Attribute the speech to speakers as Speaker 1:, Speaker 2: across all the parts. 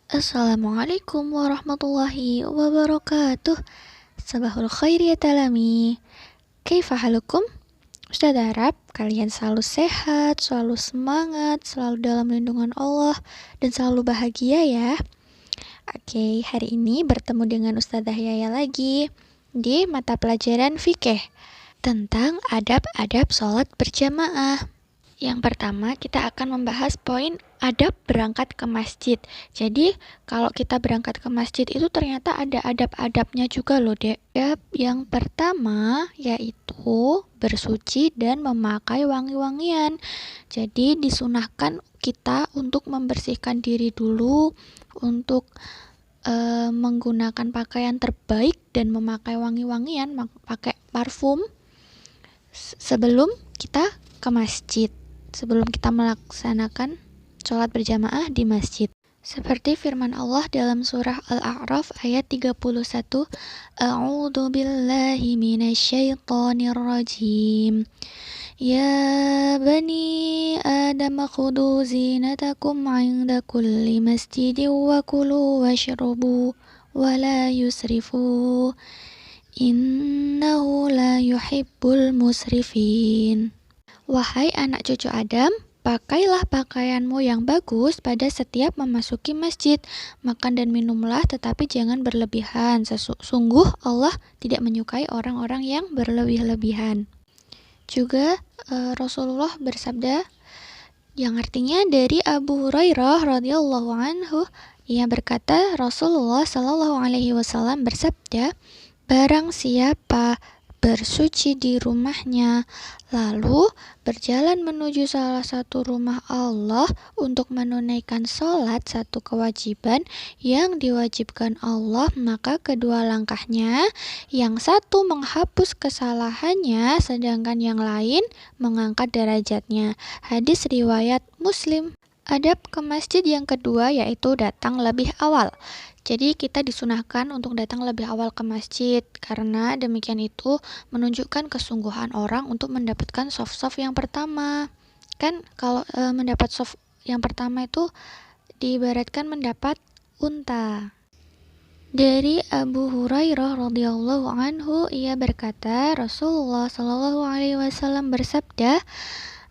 Speaker 1: Assalamualaikum warahmatullahi wabarakatuh. Sabahul khair ya talami. Kaifa halukum? Ustaz harap kalian selalu sehat, selalu semangat, selalu dalam lindungan Allah, dan selalu bahagia ya. Oke, hari ini bertemu dengan Ustazah Yaya lagi di mata pelajaran fikih tentang adab-adab sholat berjamaah. Yang pertama, kita akan membahas poin adab berangkat ke masjid. Jadi, kalau kita berangkat ke masjid itu ternyata ada adab-adabnya juga loh, Dek. Adab yang pertama yaitu bersuci dan memakai wangi-wangian. Jadi, disunahkan kita untuk membersihkan diri dulu, untuk menggunakan pakaian terbaik dan memakai wangi-wangian, pakai parfum sebelum kita ke masjid, sebelum kita melaksanakan sholat berjamaah di masjid. Seperti firman Allah dalam surah Al-A'raf ayat 31, A'udzu billahi minasyaitonir rajim. Ya bani Adam khudhu zinatakum 'inda kulli masjidin wa kulu washrabu wa la yusrifu innahu la yuhibbul musrifin. Wahai anak cucu Adam, pakailah pakaianmu yang bagus pada setiap memasuki masjid. Makan dan minumlah, tetapi jangan berlebihan. Sungguh Allah tidak menyukai orang-orang yang berlebih-lebihan. Juga Rasulullah bersabda, yang artinya dari Abu Hurairah radhiyallahu anhu, ia berkata, Rasulullah shallallahu alaihi wasallam bersabda, barang siapa bersuci di rumahnya, lalu berjalan menuju salah satu rumah Allah untuk menunaikan sholat, satu kewajiban yang diwajibkan Allah, maka kedua langkahnya, yang satu menghapus kesalahannya, sedangkan yang lain mengangkat derajatnya. Hadis riwayat Muslim. Adab ke masjid yang kedua yaitu datang lebih awal. Jadi kita disunahkan untuk datang lebih awal ke masjid, karena demikian itu menunjukkan kesungguhan orang untuk mendapatkan soft-soft yang pertama. Kan kalau mendapat soft yang pertama itu diibaratkan mendapat unta. Dari Abu Hurairah radhiyallahu anhu, ia berkata, Rasulullah shallallahu alaihi wasallam bersabda,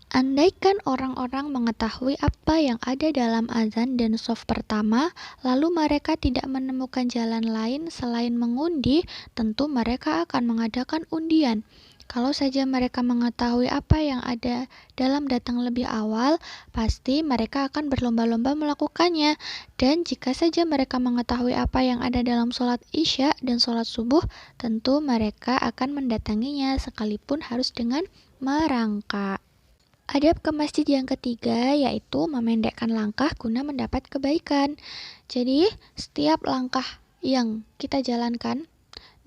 Speaker 1: andaikan orang-orang mengetahui apa yang ada dalam azan dan shaf pertama, lalu mereka tidak menemukan jalan lain selain mengundi, tentu mereka akan mengadakan undian. Kalau saja mereka mengetahui apa yang ada dalam datang lebih awal, pasti mereka akan berlomba-lomba melakukannya. Dan jika saja mereka mengetahui apa yang ada dalam sholat isya dan sholat subuh, tentu mereka akan mendatanginya sekalipun harus dengan merangkak. Adab ke masjid yang ketiga yaitu memendekkan langkah guna mendapat kebaikan. Jadi, setiap langkah yang kita jalankan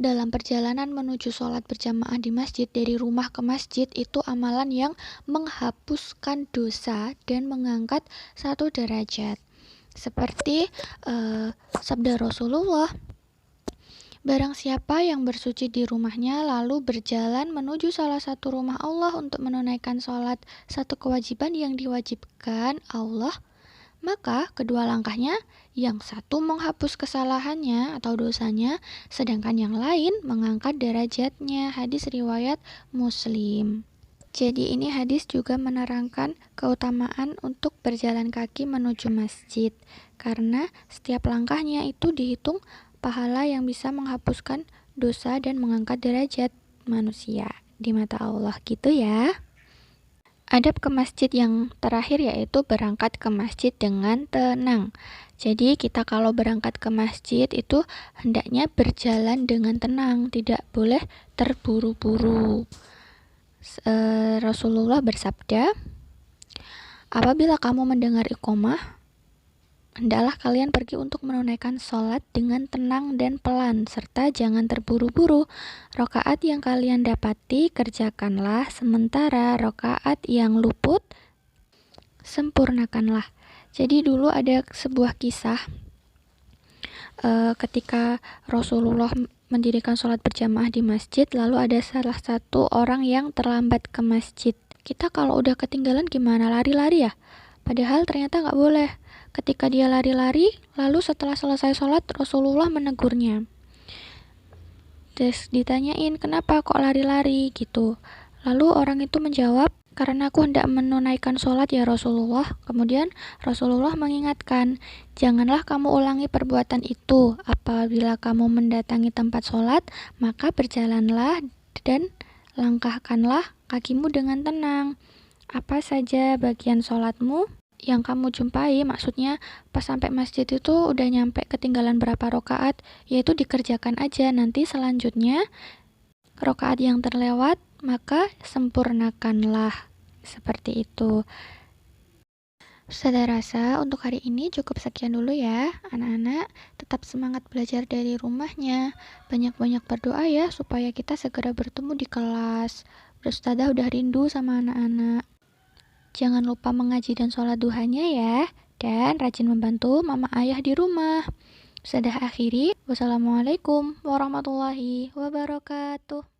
Speaker 1: dalam perjalanan menuju sholat berjamaah di masjid, dari rumah ke masjid, itu amalan yang menghapuskan dosa dan mengangkat satu derajat. Seperti sabda Rasulullah, barang siapa yang bersuci di rumahnya lalu berjalan menuju salah satu rumah Allah untuk menunaikan sholat, satu kewajiban yang diwajibkan Allah, maka kedua langkahnya, yang satu menghapus kesalahannya atau dosanya, sedangkan yang lain mengangkat derajatnya. Hadis riwayat Muslim. Jadi ini hadis juga menerangkan keutamaan untuk berjalan kaki menuju masjid, karena setiap langkahnya itu dihitung pahala yang bisa menghapuskan dosa dan mengangkat derajat manusia di mata Allah gitu ya. Adab ke masjid yang terakhir yaitu berangkat ke masjid dengan tenang. Jadi kita kalau berangkat ke masjid itu hendaknya berjalan dengan tenang, tidak boleh terburu-buru. Rasulullah bersabda, apabila kamu mendengar iqamah, hendaklah kalian pergi untuk menunaikan sholat dengan tenang dan pelan, serta jangan terburu-buru. Rakaat yang kalian dapati, kerjakanlah, sementara rakaat yang luput, sempurnakanlah. Jadi dulu ada sebuah kisah ketika Rasulullah mendirikan sholat berjamaah di masjid, lalu ada salah satu orang yang terlambat ke masjid. Kita kalau udah ketinggalan gimana? Lari-lari ya? Padahal ternyata nggak boleh. ketika dia lari-lari, lalu setelah selesai sholat Rasulullah menegurnya. Terus ditanyain, kenapa kok lari-lari gitu. Lalu orang itu menjawab, karena aku hendak menunaikan sholat ya Rasulullah. Kemudian Rasulullah mengingatkan, janganlah kamu ulangi perbuatan itu. Apabila kamu mendatangi tempat sholat, maka berjalanlah dan langkahkanlah kakimu dengan tenang. Apa saja bagian sholatmu yang kamu jumpai, maksudnya pas sampai masjid itu udah nyampe ketinggalan berapa rokaat, yaitu dikerjakan aja. Nanti selanjutnya rokaat yang terlewat maka sempurnakanlah. Seperti itu. Saya rasa untuk hari ini cukup sekian dulu ya anak-anak. Tetap semangat belajar dari rumahnya. Banyak-banyak berdoa ya supaya kita segera bertemu di kelas. Ustazah udah rindu sama anak-anak. Jangan lupa mengaji dan sholat duhanya ya. Dan rajin membantu mama ayah di rumah. Sudah akhiri. Wassalamualaikum warahmatullahi wabarakatuh.